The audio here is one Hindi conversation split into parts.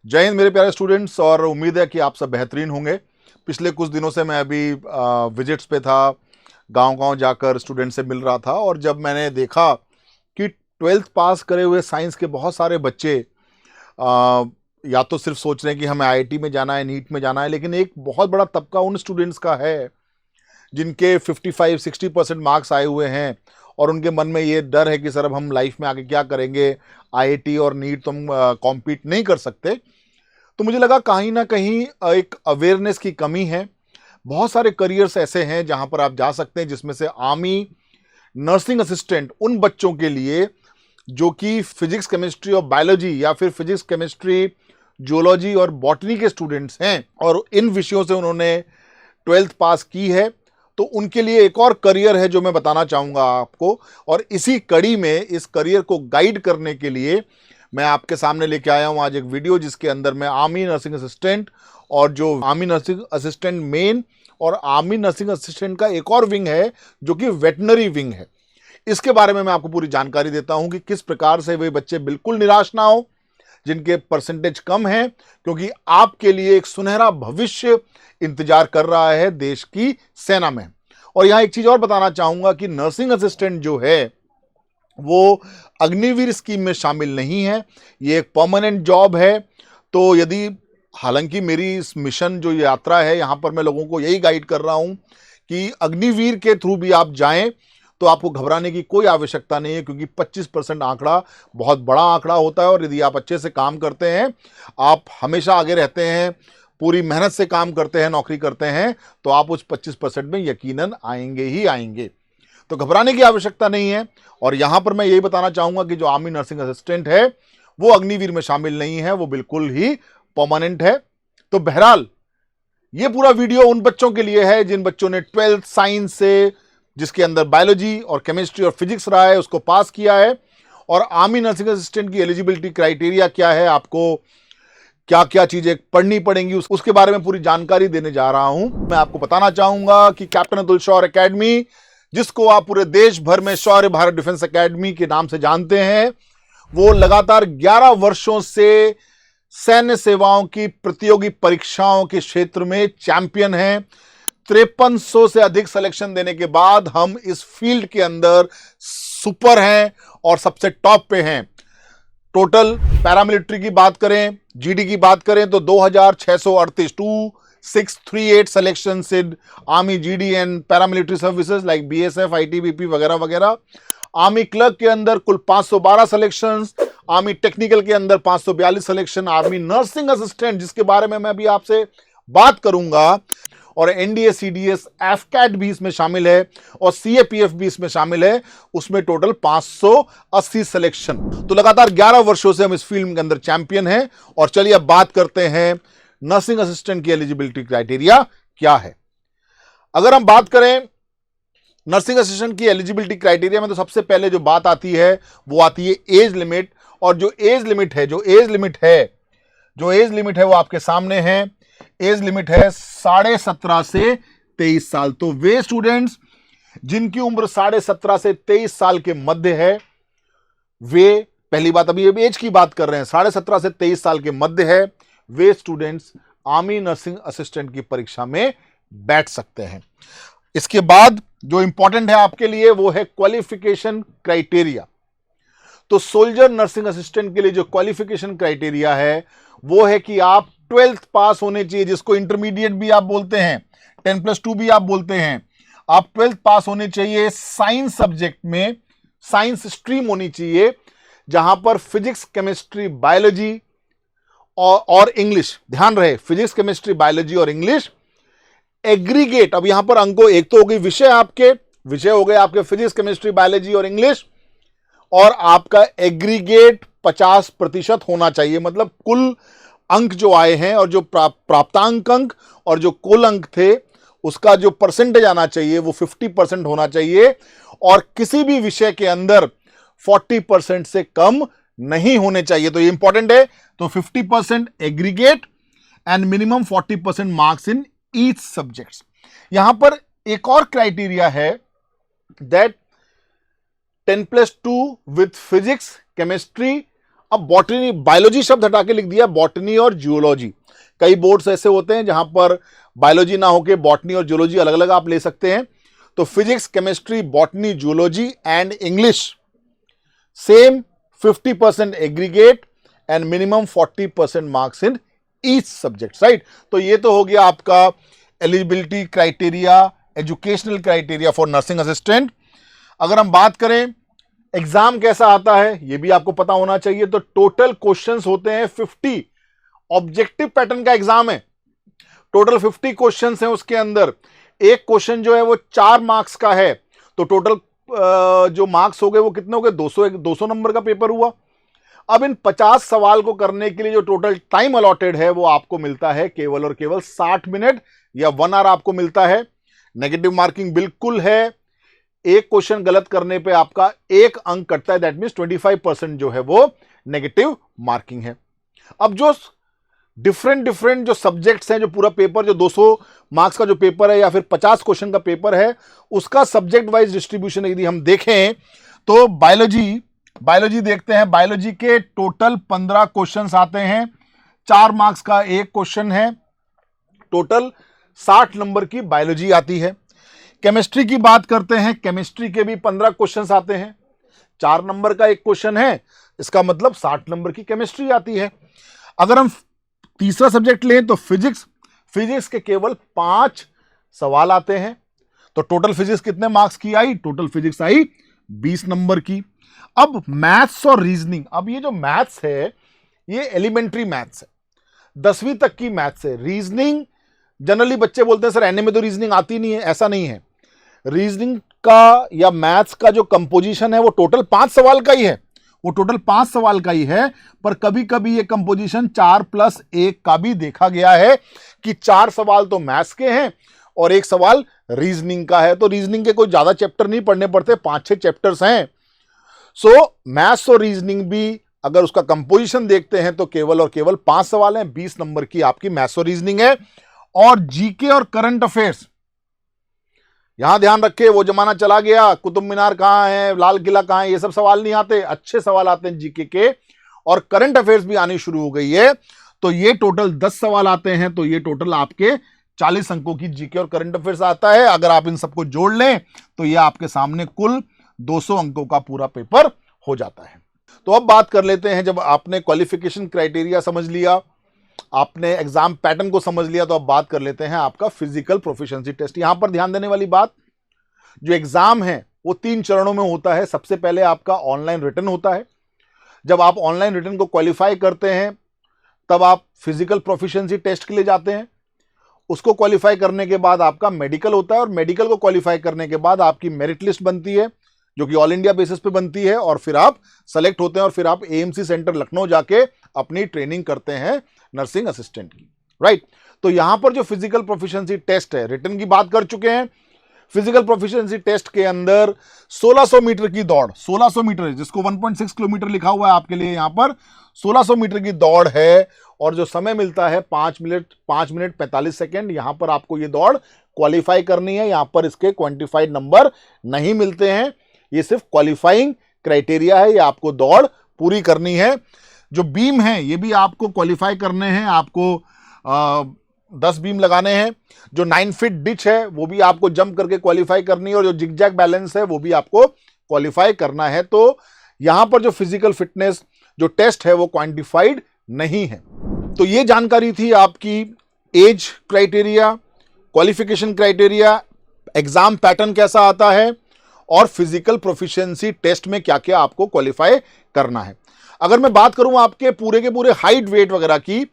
जय हिंद मेरे प्यारे स्टूडेंट्स। और उम्मीद है कि आप सब बेहतरीन होंगे। पिछले कुछ दिनों से मैं अभी विजिट्स पे था, गांव-गांव जाकर स्टूडेंट से मिल रहा था। और जब मैंने देखा कि 12th पास करे हुए साइंस के बहुत सारे बच्चे आ, या तो सिर्फ सोच रहे हैं कि हमें आईआईटी में जाना है, नीट में जाना है, लेकिन एक बहुत बड़ा तबका उन स्टूडेंट्स का है जिनके 55-60% मार्क्स आए हुए हैं और उनके मन में ये डर है कि सर अब हम लाइफ में आगे क्या करेंगे, आईआईटी और नीट तो हम कॉम्पीट नहीं कर सकते। तो मुझे लगा कहीं ना कहीं एक अवेयरनेस की कमी है। बहुत सारे करियर्स ऐसे हैं जहां पर आप जा सकते हैं, जिसमें से आर्मी नर्सिंग असिस्टेंट उन बच्चों के लिए जो कि फिजिक्स केमिस्ट्री और बायोलॉजी या फिर फिजिक्स केमिस्ट्री जूलॉजी और बॉटनी के स्टूडेंट्स हैं और इन विषयों से उन्होंने 12th पास की है। तो उनके लिए एक और करियर है जो मैं बताना चाहूंगा आपको। और इसी कड़ी में इस करियर को गाइड करने के लिए मैं आपके सामने लेके आया हूं आज एक वीडियो, जिसके अंदर मैं आर्मी नर्सिंग असिस्टेंट और जो आर्मी नर्सिंग असिस्टेंट मेन और आर्मी नर्सिंग असिस्टेंट का एक और विंग है जो कि वेटनरी विंग है, इसके बारे में मैं आपको पूरी जानकारी देता हूं कि किस प्रकार से वे बच्चे बिल्कुल निराश ना हो जिनके परसेंटेज कम हैं, क्योंकि आपके लिए एक सुनहरा भविष्य इंतजार कर रहा है देश की सेना में। और यहां एक चीज और बताना चाहूंगा कि नर्सिंग असिस्टेंट जो है वो अग्निवीर स्कीम में शामिल नहीं है, ये एक परमानेंट जॉब है। तो यदि हालांकि मेरी इस मिशन जो यात्रा है यहां पर मैं लोगों को यही गाइड कर रहा हूं कि अग्निवीर के थ्रू भी आप जाएं तो आपको घबराने की कोई आवश्यकता नहीं है, क्योंकि 25% आंकड़ा बहुत बड़ा आंकड़ा होता है और यदि आप अच्छे से काम करते हैं, आप हमेशा आगे रहते हैं, पूरी मेहनत से काम करते हैं, नौकरी करते हैं, तो आप उस 25% में यकीनन आएंगे ही आएंगे। तो घबराने की आवश्यकता नहीं है। और यहां पर मैं यही बताना चाहूंगा कि जो आर्मी नर्सिंग असिस्टेंट है वो अग्निवीर में शामिल नहीं है, वो बिल्कुल ही परमानेंट है। तो बहरहाल ये पूरा वीडियो उन बच्चों के लिए है जिन बच्चों ने 12th साइंस से, जिसके अंदर बायोलॉजी और केमिस्ट्री और फिजिक्स रहा है, उसको पास किया है। और आर्मी नर्सिंग असिस्टेंट की एलिजिबिलिटी क्राइटेरिया क्या है, आपको क्या क्या चीजें पढ़नी पड़ेंगी, उसके बारे में पूरी जानकारी देने जा रहा हूं। मैं आपको बताना चाहूंगा कि कैप्टन अतुल शौर्य एकेडमी, जिसको आप पूरे देश भर में शौर्य भारत डिफेंस एकेडमी के नाम से जानते हैं, वो लगातार 11 वर्षों से सैन्य सेवाओं की प्रतियोगी परीक्षाओं के क्षेत्र में चैंपियन है। 5300 से अधिक सिलेक्शन देने के बाद हम इस फील्ड के अंदर सुपर हैं और सबसे टॉप पे हैं। टोटल पैरामिलिट्री की बात करें, जीडी की बात करें तो 2638 2638 selection in army GD and paramilitary services like BSF, ITBP वगैरह वगैरह। आर्मी क्लर्क के अंदर कुल 512 सिलेक्शंस, आर्मी टेक्निकल के अंदर 542 सिलेक्शन, आर्मी नर्सिंग असिस्टेंट जिसके बारे में मैं अभी आपसे बात करूंगा, और एनडीए सीडीएस एफकैट भी इसमें शामिल है और सीएपीएफ भी इसमें शामिल है, उसमें टोटल 580 सिलेक्शन। तो लगातार 11 वर्षों से हम इस फील्ड के अंदर चैंपियन हैं। और चलिए अब बात करते हैं नर्सिंग असिस्टेंट की एलिजिबिलिटी क्राइटेरिया क्या है। अगर हम बात करें नर्सिंग असिस्टेंट की एलिजिबिलिटी क्राइटेरिया में, तो सबसे पहले जो बात आती है वो आती है एज लिमिट। और जो एज लिमिट है वो आपके सामने है। एज लिमिट है 17.5 से 23 साल। तो वे स्टूडेंट्स जिनकी उम्र 17.5 से 23 साल के मध्य है, वे, पहली बात अभी एज की बात कर रहे हैं, 17.5 से 23 साल के मध्य है, वे स्टूडेंट्स आर्मी नर्सिंग असिस्टेंट की परीक्षा में बैठ सकते हैं। इसके बाद जो इंपॉर्टेंट है आपके लिए वो है क्वालिफिकेशन क्राइटेरिया। तो सोल्जर नर्सिंग असिस्टेंट के लिए जो क्वालिफिकेशन क्राइटेरिया है वो है कि आप 12th पास होने चाहिए, जिसको इंटरमीडिएट भी आप बोलते हैं, 10+2 भी आप बोलते हैं। आप 12th पास होने चाहिए, साइंस सब्जेक्ट में साइंस स्ट्रीम होनी चाहिए जहां पर फिजिक्स केमिस्ट्री बायोलॉजी और इंग्लिश, ध्यान रहे फिजिक्स केमिस्ट्री बायोलॉजी और इंग्लिश एग्रीगेट। अब यहां पर अंकों, एक तो हो गई विषय हो गए आपके फिजिक्स केमिस्ट्री बायोलॉजी और इंग्लिश, और आपका एग्रीगेट 50% होना चाहिए। मतलब कुल अंक जो आए हैं और जो प्राप्तांक अंक और जो कुल अंक थे उसका जो परसेंटेज आना चाहिए वो 50% होना चाहिए, और किसी भी विषय के अंदर 40% से कम नहीं होने चाहिए। तो ये इंपॉर्टेंट है। तो 50% aggregate and minimum 40% marks in each subjects. यहां पर एक और क्राइटेरिया है दैट 10+2 विथ फिजिक्स केमिस्ट्री अब बॉटनी, बायोलॉजी शब्द हटा के लिख दिया बॉटनी और जियोलॉजी। कई बोर्ड्स ऐसे होते हैं जहां पर बायोलॉजी ना होके बॉटनी और जियोलॉजी अलग अलग आप ले सकते हैं। तो physics, chemistry, botany, geology and English same 50% aggregate and minimum 40% marks in each subject, right. तो ये तो हो गया आपका eligibility criteria, educational criteria for nursing assistant. अगर हम बात करें एग्जाम कैसा आता है, ये भी आपको पता होना चाहिए। तो टोटल क्वेश्चंस होते हैं 50, ऑब्जेक्टिव पैटर्न का एग्जाम है। टोटल 50 क्वेश्चंस हैं, उसके अंदर एक क्वेश्चन जो है वो 4 मार्क्स का है। तो टोटल जो मार्क्स हो गए वो कितने हो गए, 200 नंबर का पेपर हुआ। अब इन 50 सवाल को करने के लिए जो टोटल टाइम अलॉटेड है वो आपको मिलता है केवल और केवल 60 मिनट या 1 आवर आपको मिलता है। नेगेटिव मार्किंग बिल्कुल है, एक क्वेश्चन गलत करने पे आपका 1 अंक कटता है, दैट मींस 25% जो है वो नेगेटिव मार्किंग है। अब जो डिफरेंट जो सब्जेक्ट्स हैं, जो पूरा पेपर, जो 200 मार्क्स का जो पेपर है या फिर 50 क्वेश्चन का पेपर है, उसका सब्जेक्ट वाइज डिस्ट्रीब्यूशन यदि हम देखें तो बायोलॉजी देखते हैं। बायोलॉजी के टोटल 15 क्वेश्चंस आते हैं, 4 मार्क्स का एक क्वेश्चन है, टोटल 60 नंबर की बायोलॉजी आती है। केमिस्ट्री की बात करते हैं, केमिस्ट्री के भी 15 क्वेश्चंस आते हैं, 4 नंबर का एक क्वेश्चन है, इसका मतलब 60 नंबर की केमिस्ट्री आती है। अगर हम तीसरा सब्जेक्ट लें तो फिजिक्स के केवल 5 सवाल आते हैं। तो टोटल फिजिक्स कितने मार्क्स की आई, टोटल फिजिक्स आई 20 नंबर की। अब मैथ्स और रीजनिंग, अब ये जो मैथ्स है ये एलिमेंट्री मैथ्स है, 10वीं तक की मैथ्स है। रीजनिंग जनरली बच्चे बोलते हैं सर एनए में तो रीजनिंग आती नहीं है, ऐसा नहीं है। रीजनिंग का या मैथ्स का जो कंपोजिशन है वो टोटल 5 सवाल का ही है, वो टोटल 5 सवाल का ही है। पर कभी कभी ये कंपोजिशन 4+1 का भी देखा गया है कि 4 सवाल तो मैथ्स के हैं और 1 सवाल रीजनिंग का है। तो रीजनिंग के कोई ज्यादा चैप्टर नहीं पढ़ने पड़ते, 5-6 चैप्टर्स हैं। सो मैथ्स और रीजनिंग भी अगर उसका कंपोजिशन देखते हैं तो केवल और केवल 5 सवाल हैं, 20 नंबर की आपकी मैथ्स और रीजनिंग है। और जीके और करंट अफेयर्स, यहां ध्यान रखे, वो जमाना चला गया, कुतुब मीनार कहां है, लाल किला कहां है, ये सब सवाल नहीं आते, अच्छे सवाल आते हैं जीके के। और करंट अफेयर्स भी आनी शुरू हो गई है। तो ये टोटल 10 सवाल आते हैं, तो ये टोटल आपके 40 अंकों की जीके और करंट अफेयर्स आता है। अगर आप इन सबको जोड़ लें तो ये आपके सामने कुल 200 अंकों का पूरा पेपर हो जाता है। तो अब बात कर लेते हैं, जब आपने क्वालिफिकेशन क्राइटेरिया समझ लिया, आपने एग्जाम पैटर्न को समझ लिया, तो अब बात कर लेते हैं आपका फिजिकल प्रोफिशिएंसी टेस्ट। यहां पर ध्यान देने वाली बात, जो एग्जाम है वो 3 चरणों में होता है। सबसे पहले आपका ऑनलाइन रिटन होता है। जब आप ऑनलाइन रिटन को क्वालिफाई करते हैं तब आप फिजिकल प्रोफिशिएंसी टेस्ट के लिए जाते हैं। उसको क्वालिफाई करने के बाद आपका मेडिकल होता है, और मेडिकल को क्वालिफाई करने के बाद आपकी मेरिट लिस्ट बनती है, जो कि ऑल इंडिया बेसिस पे बनती है, और फिर आप सेलेक्ट होते हैं और फिर आप एएमसी सेंटर लखनऊ जाके अपनी ट्रेनिंग करते हैं नर्सिंग असिस्टेंट की, राइट। तो यहां पर जो फिजिकल प्रोफिशिएंसी टेस्ट है, रिटन की बात कर चुके हैं। फिजिकल प्रोफिशिएंसी टेस्ट के अंदर 1600 मीटर की दौड़, 1600 मीटर जिसको 1.6 किलोमीटर लिखा हुआ है आपके लिए, यहां पर 1600 मीटर की दौड़ है, और जो समय मिलता है 5 मिनट 45 सेकेंड। यहां पर आपको ये दौड़ क्वालिफाई करनी है। यहां पर इसके क्वांटिफाइड नंबर नहीं मिलते हैं, ये सिर्फ क्वालिफाइंग क्राइटेरिया है, ये आपको दौड़ पूरी करनी है। जो बीम है ये भी आपको क्वालिफाई करने हैं, आपको 10 बीम लगाने हैं। जो 9 फीट डिच है वो भी आपको जंप करके क्वालिफाई करनी है, और जो जिगजैग बैलेंस है वो भी आपको क्वालिफाई करना है। तो यहां पर जो फिजिकल फिटनेस जो टेस्ट है वो क्वांटिफाइड नहीं है। तो ये जानकारी थी आपकी age criteria, qualification criteria, exam pattern कैसा आता है, और फिजिकल प्रोफिशिएंसी टेस्ट में क्या क्या आपको क्वालिफाई करना है। अगर मैं बात करूं आपके पूरे के पूरे हाइट वेट वगैरह की,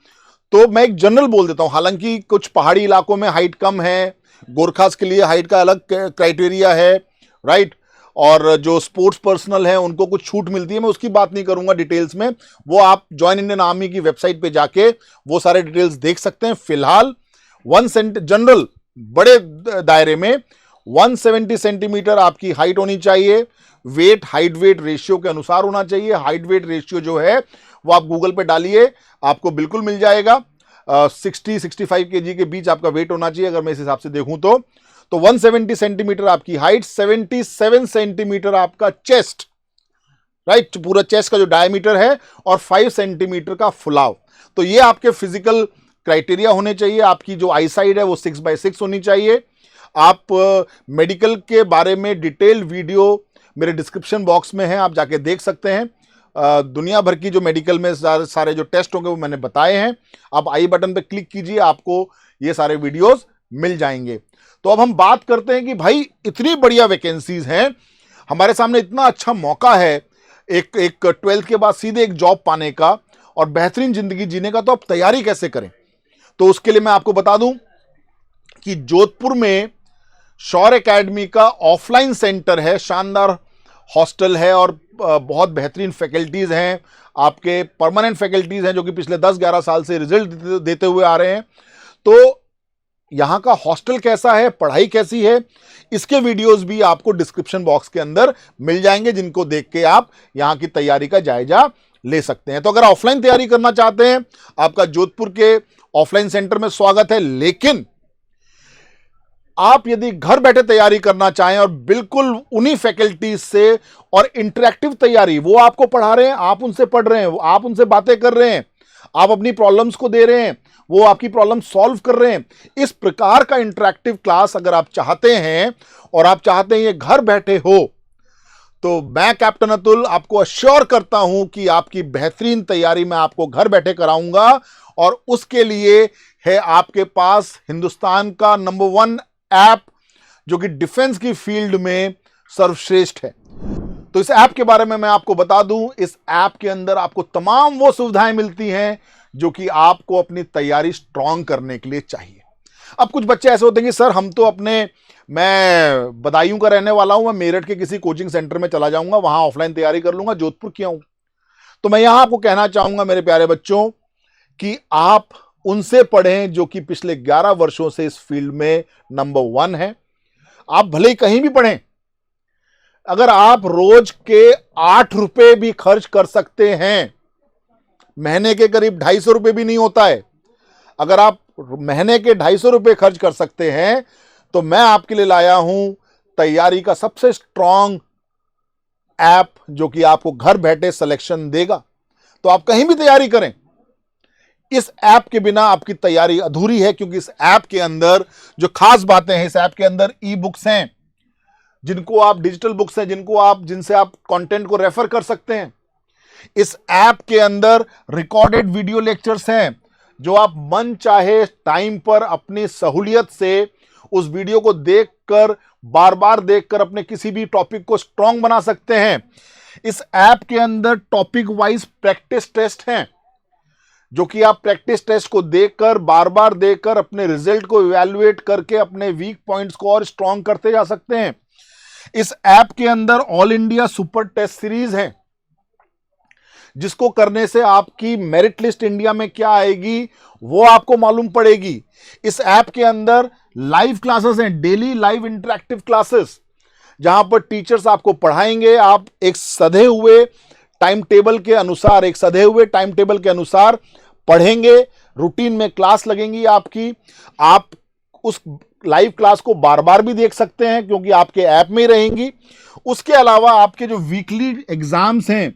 तो मैं एक जनरल बोल देता हूं। हालांकि कुछ पहाड़ी इलाकों में हाइट कम है, गोरखास के लिए हाइट का अलग क्राइटेरिया है, राइट। और जो स्पोर्ट्स पर्सनल है उनको कुछ छूट मिलती है, मैं उसकी बात नहीं करूंगा डिटेल्स में, वो आप जॉइन इंडियन आर्मी की वेबसाइट पे जाके वो सारे डिटेल्स देख सकते हैं। फिलहाल जनरल बड़े दायरे में 170 सेंटीमीटर आपकी हाइट होनी चाहिए। वेट हाइट वेट रेशियो के अनुसार होना चाहिए। हाइट वेट रेशियो जो है वो आप गूगल पे डालिए, आपको बिल्कुल मिल जाएगा। 60-65 kg के बीच आपका वेट होना चाहिए, अगर मैं इस हिसाब से देखूं तो 170 सेंटीमीटर आपकी हाइट, 77 सेंटीमीटर आपका चेस्ट, राइट, पूरा चेस्ट का जो डायमीटर है और 5 सेंटीमीटर का फुलाव। तो ये आपके फिजिकल क्राइटेरिया होने चाहिए। आपकी जो आई साइड है वो 6x6 होनी चाहिए। आप मेडिकल के बारे में डिटेल वीडियो मेरे डिस्क्रिप्शन बॉक्स में है, आप जाके देख सकते हैं। दुनिया भर की जो मेडिकल में सारे जो टेस्ट होंगे वो मैंने बताए हैं। आप आई बटन पे क्लिक कीजिए, आपको ये सारे वीडियोस मिल जाएंगे। तो अब हम बात करते हैं कि भाई इतनी बढ़िया वैकेंसीज हैं हमारे सामने, इतना अच्छा मौका है एक 12th के बाद सीधे एक जॉब पाने का और बेहतरीन जिंदगी जीने का। तो अब तैयारी कैसे करें? तो उसके लिए मैं आपको बता दूं कि जोधपुर में शौर्य एकेडमी का ऑफलाइन सेंटर है, शानदार हॉस्टल है और बहुत बेहतरीन फैकल्टीज हैं, आपके परमानेंट फैकल्टीज हैं जो कि पिछले 10-11 साल से रिजल्ट देते हुए आ रहे हैं। तो यहां का हॉस्टल कैसा है, पढ़ाई कैसी है, इसके वीडियोस भी आपको डिस्क्रिप्शन बॉक्स के अंदर मिल जाएंगे, जिनको देख के आप यहां की तैयारी का जायजा ले सकते हैं। तो अगर ऑफलाइन तैयारी करना चाहते हैं, आपका जोधपुर के ऑफलाइन सेंटर में स्वागत है। लेकिन आप यदि घर बैठे तैयारी करना चाहें और बिल्कुल उन्हीं फैकल्टीज से और इंटरेक्टिव तैयारी, वो आपको पढ़ा रहे हैं, आप उनसे पढ़ रहे हैं, आप उनसे बातें कर रहे हैं, आप अपनी प्रॉब्लम्स को दे रहे हैं, वो आपकी प्रॉब्लम सॉल्व कर रहे हैं, इस प्रकार का इंटरेक्टिव क्लास अगर आप चाहते हैं और आप चाहते हैं ये घर बैठे हो, तो मैं कैप्टन अतुल आपको अश्योर करता हूं कि आपकी बेहतरीन तैयारी मैं आपको घर बैठे कराऊंगा। और उसके लिए है आपके पास हिंदुस्तान का नंबर 1 ऐप जो कि डिफेंस की फील्ड में सर्वश्रेष्ठ है। तो इस ऐप के बारे में मैं आपको बता दूं, इस ऐप के अंदर आपको तमाम वो सुविधाएं मिलती हैं जो कि आपको अपनी तैयारी स्ट्रांग करने के लिए चाहिए। अब कुछ बच्चे ऐसे होते हैं कि सर हम तो मैं बदायूं का रहने वाला हूं, मैं मेरठ के किसी कोचिंग सेंटर में चला जाऊंगा, वहां ऑफलाइन तैयारी कर लूंगा, जोधपुर क्यों आऊं? तो मैं यहां आपको कहना चाहूंगा मेरे प्यारे बच्चों कि आप उनसे पढ़ें जो कि पिछले 11 वर्षों से इस फील्ड में नंबर 1 है। आप भले ही कहीं भी पढ़ें, अगर आप रोज के 8 रुपए भी खर्च कर सकते हैं, महीने के करीब 250 रुपए भी नहीं होता है, अगर आप महीने के 250 रुपए खर्च कर सकते हैं, तो मैं आपके लिए लाया हूं तैयारी का सबसे स्ट्रांग ऐप जो कि आपको घर बैठे सिलेक्शन देगा। तो आप कहीं भी तैयारी करें, इस ऐप के बिना आपकी तैयारी अधूरी है, क्योंकि इस ऐप के अंदर जो खास बातें हैं, इस ऐप के अंदर ई बुक्स हैं, जिनको आप डिजिटल बुक्स हैं जिनसे आप कंटेंट को रेफर कर सकते हैं। इस ऐप के अंदर रिकॉर्डेड वीडियो लेक्चर्स हैं जो आप मन चाहे टाइम पर अपनी सहूलियत से उस वीडियो को देखकर, बार बार देखकर अपने किसी भी टॉपिक को स्ट्रांग बना सकते हैं। इस ऐप के अंदर टॉपिक वाइज प्रैक्टिस टेस्ट हैं जो कि आप प्रैक्टिस टेस्ट को देखकर, बार बार देखकर अपने रिजल्ट को इवैल्यूएट करके अपने वीक पॉइंट्स को और स्ट्रांग करते जा सकते हैं। इस ऐप के अंदर all India super test series है जिसको करने से आपकी मेरिट लिस्ट इंडिया में क्या आएगी वो आपको मालूम पड़ेगी। इस ऐप के अंदर लाइव क्लासेस हैं, डेली लाइव इंटरेक्टिव क्लासेस, जहां पर टीचर्स आपको पढ़ाएंगे। आप एक सधे हुए टाइम टेबल के अनुसार पढ़ेंगे, रूटीन में क्लास लगेंगी आपकी। आप उस लाइव क्लास को बार बार भी देख सकते हैं क्योंकि आपके ऐप में ही रहेंगी। उसके अलावा आपके जो वीकली एग्जाम्स हैं,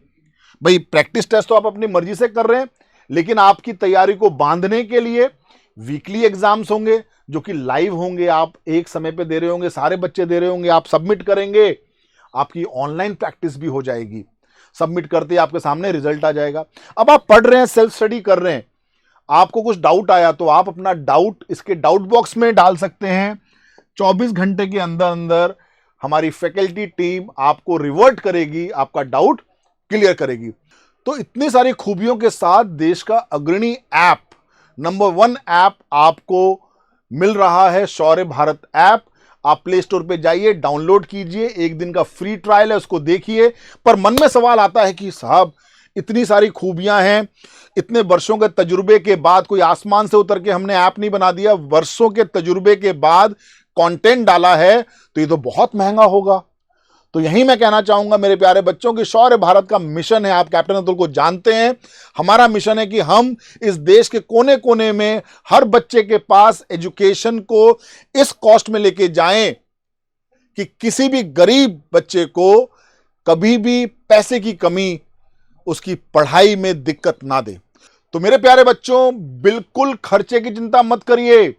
भाई प्रैक्टिस टेस्ट तो आप अपनी मर्जी से कर रहे हैं, लेकिन आपकी तैयारी को बांधने के लिए वीकली एग्जाम्स होंगे जो कि लाइव होंगे, आप एक समय पे दे रहे होंगे, सारे बच्चे दे रहे होंगे, आप सबमिट करेंगे, आपकी ऑनलाइन प्रैक्टिस भी हो जाएगी, सबमिट करते ही आपके सामने रिजल्ट आ जाएगा। अब आप पढ़ रहे हैं, सेल्फ स्टडी कर रहे हैं, आपको कुछ डाउट आया तो आप अपना डाउट इसके डाउट बॉक्स में डाल सकते हैं। 24 घंटे के अंदर अंदर हमारी फैकल्टी टीम आपको रिवर्ट करेगी, आपका डाउट क्लियर करेगी। तो इतनी सारी खूबियों के साथ देश का अग्रणी ऐप, नंबर 1 ऐप आपको मिल रहा है, शौर्य भारत ऐप। आप प्ले स्टोर पे जाइए, डाउनलोड कीजिए, 1 दिन का फ्री ट्रायल है, उसको देखिए। पर मन में सवाल आता है कि साहब इतनी सारी खूबियां हैं, इतने वर्षों के तजुर्बे के बाद, कोई आसमान से उतर के हमने ऐप नहीं बना दिया, वर्षों के तजुर्बे के बाद कंटेंट डाला है, तो ये तो बहुत महंगा होगा। तो यही मैं कहना चाहूंगा मेरे प्यारे बच्चों की शौर्य भारत का मिशन है, आप कैप्टन अतुल को जानते हैं, हमारा मिशन है कि हम इस देश के कोने कोने में हर बच्चे के पास एजुकेशन को इस कॉस्ट में लेके जाएं कि किसी भी गरीब बच्चे को कभी भी पैसे की कमी उसकी पढ़ाई में दिक्कत ना दे। तो मेरे प्यारे बच्चों, बिल्कुल खर्चे की चिंता मत करिए।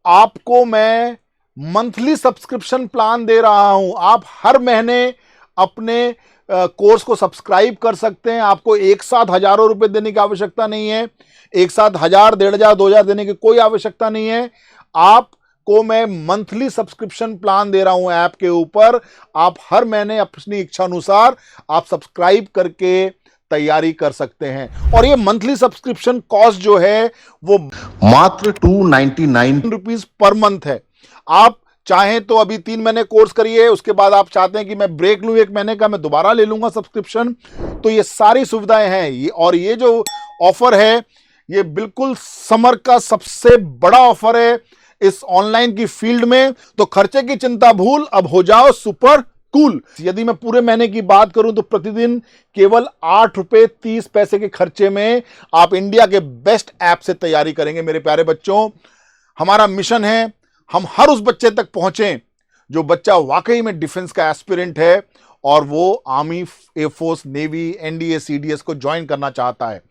आपको मैं मंथली सब्सक्रिप्शन प्लान दे रहा हूं। आप हर महीने अपने कोर्स को सब्सक्राइब कर सकते हैं। आपको एक साथ हजारों रुपए देने की आवश्यकता नहीं है। एक साथ 1000, 1500, 2000 देने की कोई आवश्यकता नहीं है। आपको मैं मंथली सब्सक्रिप्शन प्लान दे रहा हूं ऐप के ऊपर। आप हर महीने अपनी इच्छा अनुसार आप सब्सक्राइब करके तैयारी कर सकते हैं। और ये मंथली सब्सक्रिप्शन कॉस्ट जो है वो मात्र 299 रुपीज पर मंथ है। आप चाहें तो अभी 3 महीने कोर्स करिए, उसके बाद आप चाहते हैं कि मैं ब्रेक लूं 1 महीने का, मैं दोबारा ले लूंगा सब्सक्रिप्शन, तो ये सारी सुविधाएं हैं। और ये जो ऑफर है ये बिल्कुल समर का सबसे बड़ा ऑफर है इस ऑनलाइन की फील्ड में। तो खर्चे की चिंता भूल, अब हो जाओ सुपर कूल। यदि मैं पूरे महीने की बात करूं तो प्रतिदिन केवल 8 रुपए 30 पैसे के खर्चे में आप इंडिया के बेस्ट ऐप से तैयारी करेंगे। मेरे प्यारे बच्चों, हमारा मिशन है हम हर उस बच्चे तक पहुंचे जो बच्चा वाकई में डिफेंस का एस्पिरेंट है और वो army, air force, navy, NDA, CDS को ज्वाइन करना चाहता है।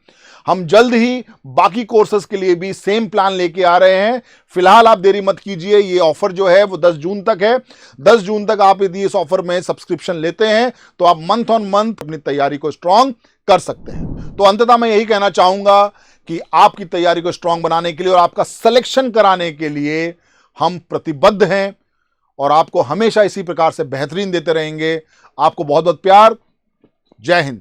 हम जल्द ही बाकी कोर्सेज के लिए भी सेम प्लान लेके आ रहे हैं। फिलहाल आप देरी मत कीजिए। ये ऑफर जो है वो 10 जून तक है। 10 जून तक आप यदि इस ऑफर में सब्सक्रिप्शन लेते हैं तो आप मंथ ऑन मंथ अपनी तैयारी को स्ट्रांग कर सकते हैं। तो अंततः मैं यही कहना चाहूंगा कि आपकी तैयारी को स्ट्रांग बनाने के लिए और आपका सिलेक्शन कराने के लिए हम प्रतिबद्ध हैं और आपको हमेशा इसी प्रकार से बेहतरीन देते रहेंगे। आपको बहुत बहुत प्यार। जय हिंद।